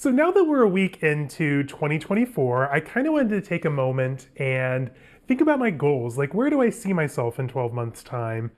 So now that we're a week into 2024, I kind of wanted to take a moment and think about my goals. Like, where do I see myself in 12 months' time?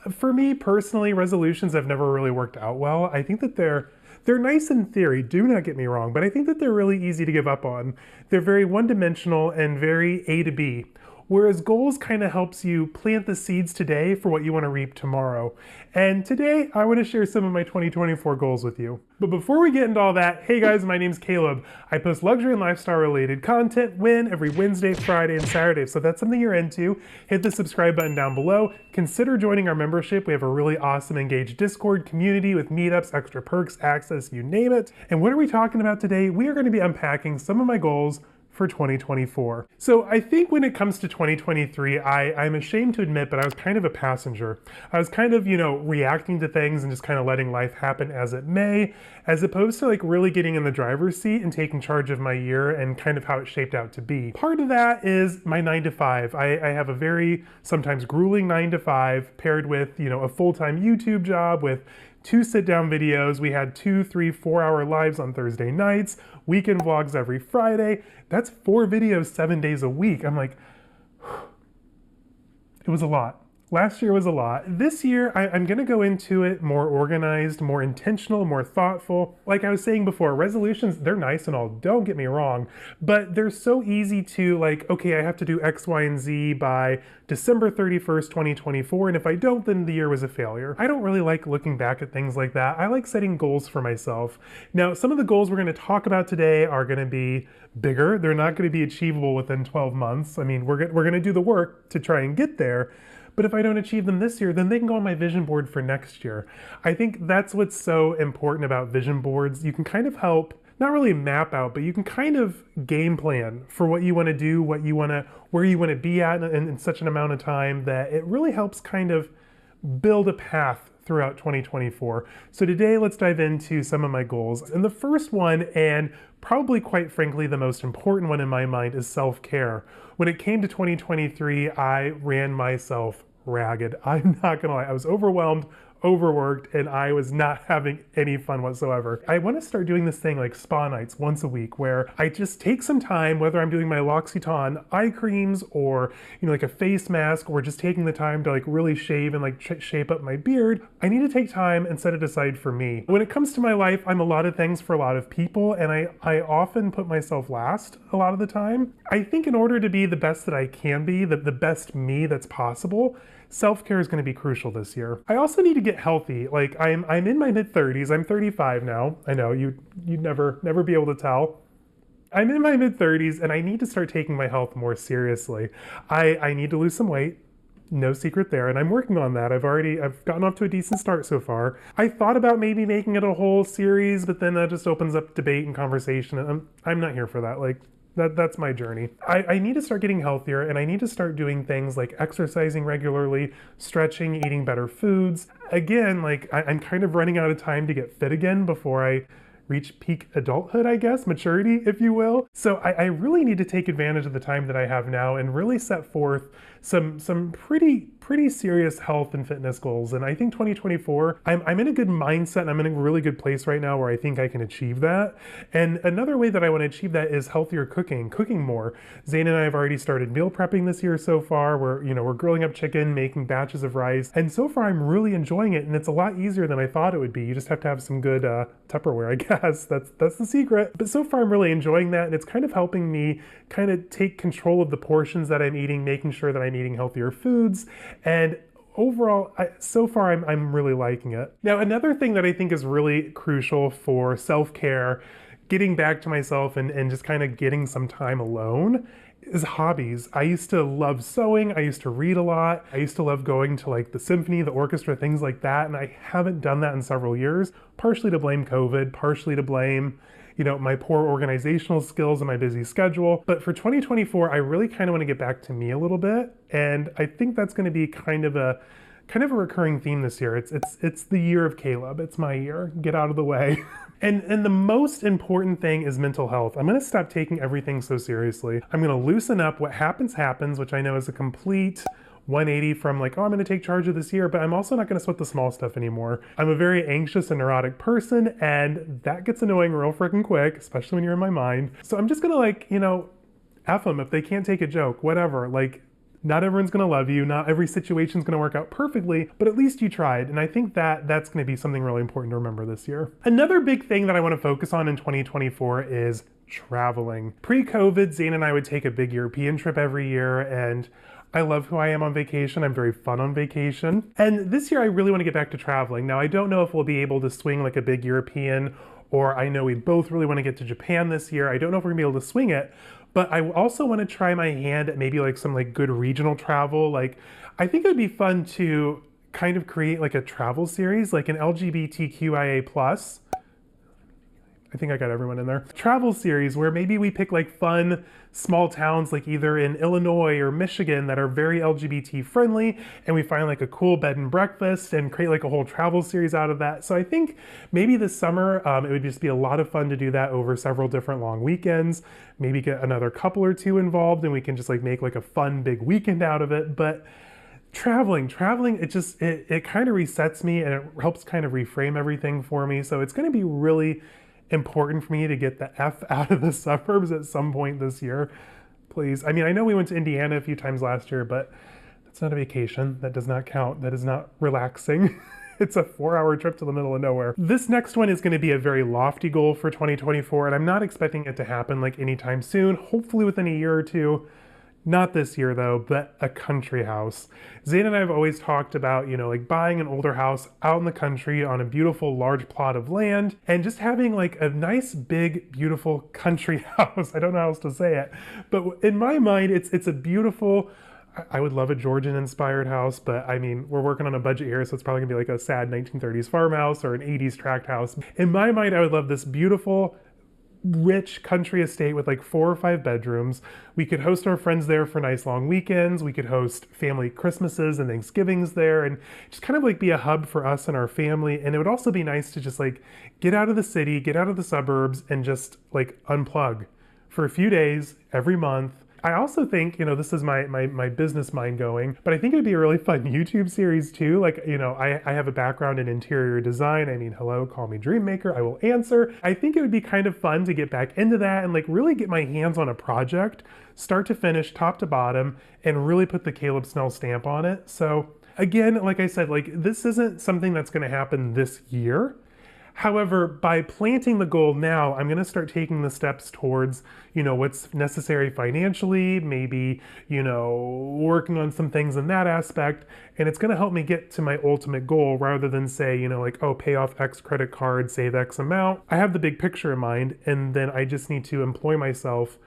For me personally, resolutions have never really worked out well. I think that they're nice in theory, do not get me wrong, but I think that they're really easy to give up on. They're very one-dimensional and very A to B. Whereas goals kind of helps you plant the seeds today for what you want to reap tomorrow. And today, I want to share some of my 2024 goals with you. But before we get into all that, hey guys, my name's Caleb. I post luxury and lifestyle related content every Wednesday, Friday, and Saturday. So if that's something you're into, hit the subscribe button down below. Consider joining our membership. We have a really awesome engaged Discord community with meetups, extra perks, access, you name it. And what are we talking about today? We are going to be unpacking some of my goals for 2024. So I think when it comes to 2023, I'm ashamed to admit, but I was kind of a passenger. I was kind of, reacting to things and just kind of letting life happen as it may, as opposed to like really getting in the driver's seat and taking charge of my year and kind of how it shaped out to be. Part of that is my 9 to 5. I have a very sometimes grueling 9 to 5 paired with, a full-time YouTube job with 2 sit-down videos. We had 2, 3, 4-hour lives on Thursday nights, weekend vlogs every Friday. That's 4 videos, 7 days a week. I'm like, it was a lot. Last year was a lot. This year, I'm gonna go into it more organized, more intentional, more thoughtful. Like I was saying before, resolutions, they're nice and all, don't get me wrong, but they're so easy to like, okay, I have to do X, Y, and Z by December 31st, 2024, and if I don't, then the year was a failure. I don't really like looking back at things like that. I like setting goals for myself. Now, some of the goals we're gonna talk about today are gonna be bigger. They're not gonna be achievable within 12 months. I mean, we're gonna do the work to try and get there. But if I don't achieve them this year, then they can go on my vision board for next year. I think that's what's so important about vision boards. You can kind of help, not really map out, but you can kind of game plan for what you want to do, where you want to be at in such an amount of time that it really helps kind of build a path throughout 2024. So today, let's dive into some of my goals. And the first one, and probably quite frankly, the most important one in my mind, is self-care. When it came to 2023, I ran myself ragged. I'm not gonna lie, I was overwhelmed, overworked, and I was not having any fun whatsoever. I want to start doing this thing like spa nights once a week where I just take some time, whether I'm doing my Louis Vuitton eye creams or, like a face mask, or just taking the time to like really shave and like shape up my beard. I need to take time and set it aside for me. When it comes to my life, I'm a lot of things for a lot of people, and I often put myself last a lot of the time. I think in order to be the best that I can be, the best me that's possible, self-care is going to be crucial this year. I also need to get healthy. Like I'm in my mid-30s. I'm 35 now. I know you'd never be able to tell. I'm in my mid-30s and I need to start taking my health more seriously. I need to lose some weight. No secret there, and I'm working on that. I've gotten off to a decent start so far. I thought about maybe making it a whole series, but then that just opens up debate and conversation, and I'm not here for that. Like, that's my journey. I need to start getting healthier, and I need to start doing things like exercising regularly, stretching, eating better foods. Again, like I'm kind of running out of time to get fit again before I reach peak adulthood, I guess, maturity, if you will. So I really need to take advantage of the time that I have now and really set forth some pretty serious health and fitness goals. And I think 2024, I'm in a good mindset and I'm in a really good place right now where I think I can achieve that. And another way that I want to achieve that is healthier cooking more. Zane and I have already started meal prepping this year so far. We're grilling up chicken, making batches of rice. And so far I'm really enjoying it, and it's a lot easier than I thought it would be. You just have to have some good Tupperware, I guess. That's the secret. But so far I'm really enjoying that, and it's kind of helping me kind of take control of the portions that I'm eating, making sure that I'm eating healthier foods. And overall, so far I'm really liking it. Now, another thing that I think is really crucial for self-care, getting back to myself and just kind of getting some time alone, is hobbies. I used to love sewing. I used to read a lot. I used to love going to like the symphony, the orchestra, things like that. And I haven't done that in several years, partially to blame COVID, partially to blame my poor organizational skills and my busy schedule. But for 2024, I really kind of want to get back to me a little bit. And I think that's going to be kind of a recurring theme this year. It's the year of Caleb. It's my year. Get out of the way. And the most important thing is mental health. I'm going to stop taking everything so seriously. I'm going to loosen up. What happens, which I know is a complete 180 from like, oh, I'm going to take charge of this year, but I'm also not going to sweat the small stuff anymore. I'm a very anxious and neurotic person, and that gets annoying real freaking quick, especially when you're in my mind. So I'm just going to like, you know, F them if they can't take a joke, whatever. Like, not everyone's going to love you. Not every situation's going to work out perfectly, but at least you tried. And I think that that's going to be something really important to remember this year. Another big thing that I want to focus on in 2024 is traveling. Pre-COVID, Zane and I would take a big European trip every year, and I love who I am on vacation. I'm very fun on vacation. And this year I really want to get back to traveling. Now, I don't know if we'll be able to swing like a big European, or I know we both really want to get to Japan this year. I don't know if we're gonna be able to swing it, but I also want to try my hand at maybe like some like good regional travel. Like, I think it would be fun to kind of create like a travel series, like an LGBTQIA+. I think I got everyone in there. Travel series where maybe we pick like fun small towns like either in Illinois or Michigan that are very LGBT friendly, and we find like a cool bed and breakfast and create like a whole travel series out of that. So I think maybe this summer it would just be a lot of fun to do that over several different long weekends, maybe get another couple or two involved, and we can just like make like a fun big weekend out of it. But traveling, it kind of resets me, and it helps kind of reframe everything for me. So it's going to be really important for me to get the F out of the suburbs at some point this year, please. I mean, I know we went to Indiana a few times last year, but that's not a vacation. That does not count. That is not relaxing. It's a 4-hour trip to the middle of nowhere. This next one is going to be a very lofty goal for 2024, and I'm not expecting it to happen like anytime soon, hopefully within a year or two. Not this year though, but a country house. Zane and I have always talked about, you know, like buying an older house out in the country on a beautiful large plot of land and just having like a nice big beautiful country house. I don't know how else to say it, but in my mind it's a beautiful, I would love a Georgian inspired house, but I mean, we're working on a budget here, so it's probably gonna be like a sad 1930s farmhouse or an 80s tract house. In my mind, I would love this beautiful rich country estate with like 4 or 5 bedrooms. We could host our friends there for nice long weekends. We could host family Christmases and Thanksgivings there, and just kind of like be a hub for us and our family. And it would also be nice to just like get out of the city, get out of the suburbs, and just like unplug for a few days every month. I also think, you know, this is my business mind going, but I think it'd be a really fun YouTube series too. Like, you know, I have a background in interior design. I mean, hello, call me dream maker, I will answer. I think it would be kind of fun to get back into that and like really get my hands on a project, start to finish, top to bottom, and really put the Caleb Snell stamp on it. So again, like I said, like this isn't something that's gonna happen this year. However, by planting the goal now, I'm going to start taking the steps towards, you know, what's necessary financially, maybe, you know, working on some things in that aspect. And it's going to help me get to my ultimate goal rather than say, you know, like, oh, pay off X credit card, save X amount. I have the big picture in mind, and then I just need to employ myself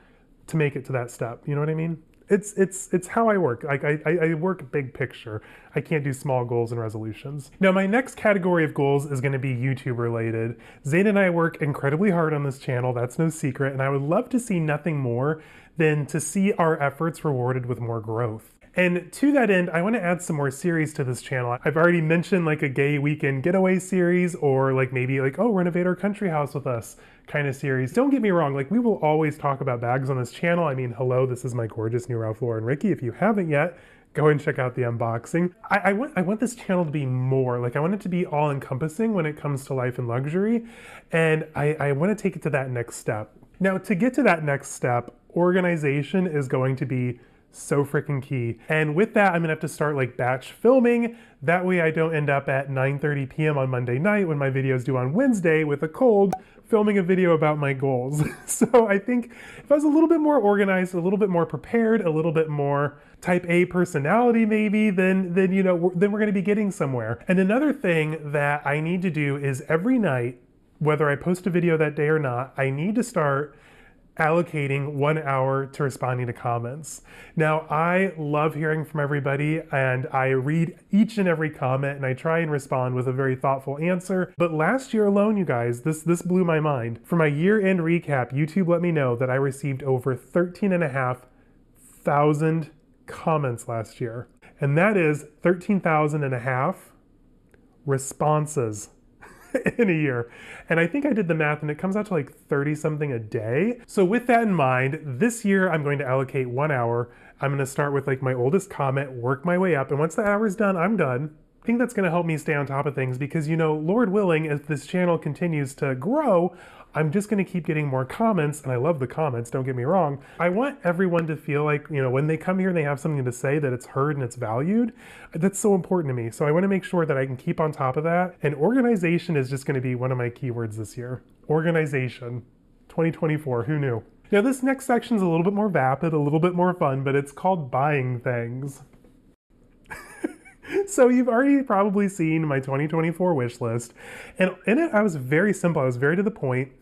to make it to that step. You know what I mean? It's how I work. Like I work big picture. I can't do small goals and resolutions. Now, my next category of goals is going to be YouTube related. Zane and I work incredibly hard on this channel. That's no secret. And I would love to see nothing more than to see our efforts rewarded with more growth. And to that end, I want to add some more series to this channel. I've already mentioned like a gay weekend getaway series, or like maybe like, oh, renovate our country house with us kind of series. Don't get me wrong, like we will always talk about bags on this channel. I mean, hello, this is my gorgeous new Ralph Lauren Ricky. If you haven't yet, go and check out the unboxing. I want this channel to be more, like I want it to be all encompassing when it comes to life and luxury. And I want to take it to that next step. Now, to get to that next step, organization is going to be so freaking key. And with that, I'm gonna have to start like batch filming. That way I don't end up at 9:30 p.m. on Monday night when my video's due on Wednesday with a cold, filming a video about my goals. So I think if I was a little bit more organized, a little bit more prepared, a little bit more type A personality maybe, then you know, then we're gonna be getting somewhere. And another thing that I need to do is every night, whether I post a video that day or not, I need to start allocating 1 hour to responding to comments. Now, I love hearing from everybody, and I read each and every comment, and I try and respond with a very thoughtful answer. But last year alone, you guys, this blew my mind. For my year-end recap, YouTube let me know that I received over 13,500 comments last year. And that is 13,500 responses in a year. And I think I did the math and it comes out to like 30 something a day. So with that in mind, this year I'm going to allocate 1 hour I'm gonna start with like my oldest comment, work my way up, and once the hour's done, I'm done. I think that's gonna help me stay on top of things because, you know, Lord willing, as this channel continues to grow, I'm just gonna keep getting more comments, and I love the comments, don't get me wrong. I want everyone to feel like, you know, when they come here and they have something to say, that it's heard and it's valued. That's so important to me. So I wanna make sure that I can keep on top of that. And organization is just gonna be one of my keywords this year. Organization, 2024, who knew? Now this next section is a little bit more vapid, a little bit more fun, but it's called buying things. So you've already probably seen my 2024 wish list, and in it I was very simple, I was very to the point.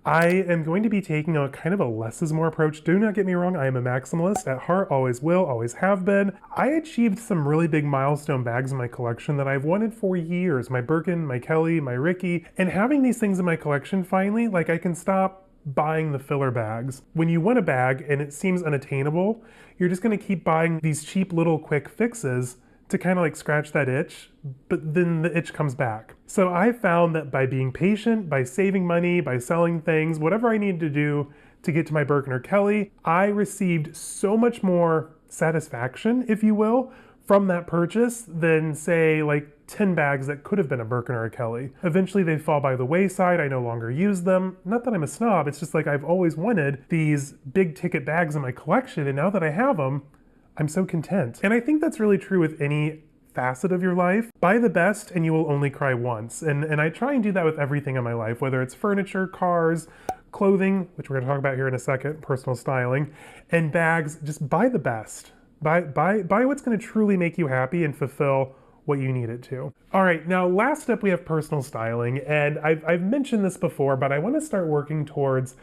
I am going to be taking a kind of a less is more approach. Do not get me wrong, I am a maximalist at heart, always will, always have been. I achieved some really big milestone bags in my collection that I've wanted for years. My Birkin, my Kelly, my Ricky, and having these things in my collection finally, like I can stop buying the filler bags. When you want a bag and it seems unattainable, you're just gonna keep buying these cheap little quick fixes to kind of like scratch that itch, but then the itch comes back. So I found that by being patient, by saving money, by selling things, whatever I needed to do to get to my Birkin or Kelly, I received so much more satisfaction, if you will, from that purchase than say like 10 bags that could have been a Birkin or a Kelly. Eventually they fall by the wayside, I no longer use them. Not that I'm a snob, it's just like I've always wanted these big ticket bags in my collection, and now that I have them, I'm so content. And I think that's really true with any facet of your life. Buy the best and you will only cry once. And I try and do that with everything in my life, whether it's furniture, cars, clothing, which we're gonna talk about here in a second, personal styling, and bags. Just buy the best. Buy what's gonna truly make you happy and fulfill what you need it to. All right, now last up we have personal styling, and I've mentioned this before, but I wanna start working towards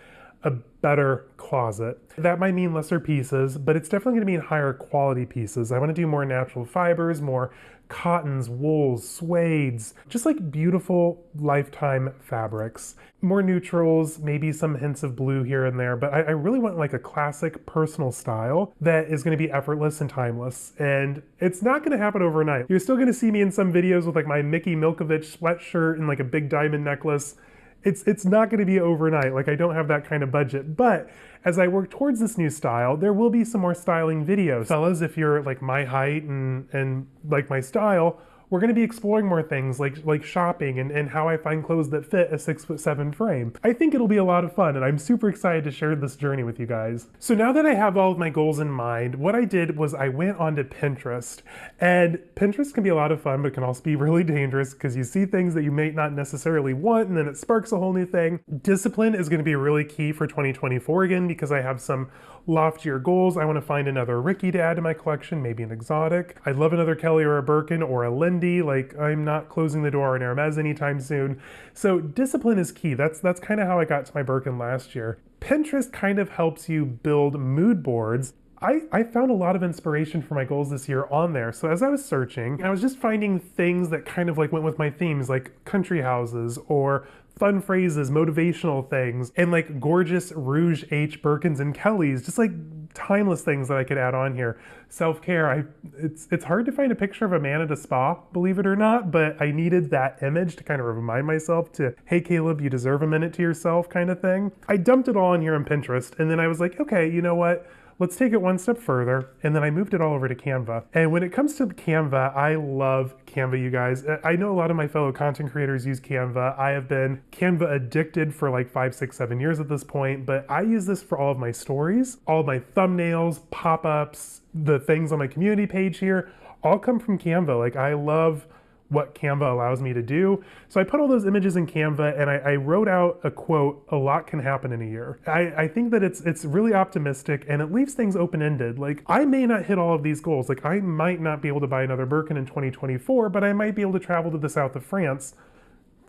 a better closet. That might mean lesser pieces, but it's definitely gonna mean higher quality pieces. I wanna do more natural fibers, more cottons, wools, suedes, just like beautiful lifetime fabrics. More neutrals, maybe some hints of blue here and there, but I really want like a classic personal style that is gonna be effortless and timeless. And it's not gonna happen overnight. You're still gonna see me in some videos with like my Mickey Milkovich sweatshirt and like a big diamond necklace. It's not gonna be overnight, like I don't have that kind of budget, but as I work towards this new style, there will be some more styling videos. Fellas, if you're like my height and like my style, we're gonna be exploring more things like shopping and how I find clothes that fit a 6'7" frame. I think it'll be a lot of fun, and I'm super excited to share this journey with you guys. So now that I have all of my goals in mind, what I did was I went onto Pinterest. And Pinterest can be a lot of fun, but can also be really dangerous because you see things that you may not necessarily want, and then it sparks a whole new thing. Discipline is gonna be really key for 2024 again, because I have some loftier goals. I want to find another Ricky to add to my collection, maybe an exotic. I'd love another Kelly or a Birkin or a Lindy. Like, I'm not closing the door on Hermès anytime soon. So discipline is key. That's kind of how I got to my Birkin last year. Pinterest kind of helps you build mood boards. I found a lot of inspiration for my goals this year on there. So as I was searching, I was just finding things that kind of like went with my themes, like country houses or fun phrases, motivational things, and like gorgeous Rouge H Birkins and Kellys, just like timeless things that I could add on here. Self-care, it's hard to find a picture of a man at a spa, believe it or not, but I needed that image to kind of remind myself to, hey Caleb, you deserve a minute to yourself kind of thing. I dumped it all in here on Pinterest, and then I was like, okay, you know what? Let's take it one step further, and then I moved it all over to Canva. And when it comes to Canva, I love Canva, you guys. I know a lot of my fellow content creators use Canva. I have been Canva addicted for like 5, 6, 7 years at this point, but I use this for all of my stories, all of my thumbnails, pop-ups, the things on my community page here, all come from Canva. Like, I love what Canva allows me to do. So I put all those images in Canva, and I wrote out a quote, "A lot can happen in a year." I think that it's really optimistic, and it leaves things open-ended. Like, I may not hit all of these goals. Like, I might not be able to buy another Birkin in 2024, but I might be able to travel to the south of France.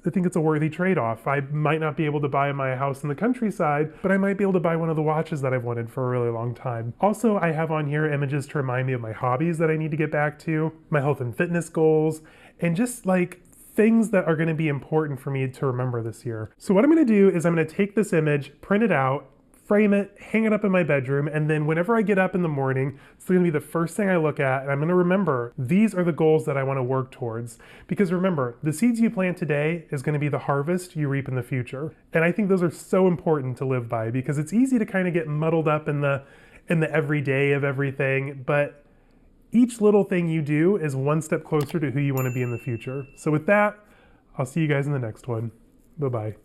I think it's a worthy trade-off. I might not be able to buy my house in the countryside, but I might be able to buy one of the watches that I've wanted for a really long time. Also, I have on here images to remind me of my hobbies that I need to get back to, my health and fitness goals, and just like things that are gonna be important for me to remember this year. So what I'm gonna do is I'm gonna take this image, print it out, frame it, hang it up in my bedroom, and then whenever I get up in the morning, it's gonna be the first thing I look at, and I'm gonna remember these are the goals that I wanna work towards. Because remember, the seeds you plant today is gonna be the harvest you reap in the future. And I think those are so important to live by, because it's easy to kind of get muddled up in the in the everyday of everything, but each little thing you do is one step closer to who you want to be in the future. So with that, I'll see you guys in the next one. Bye-bye.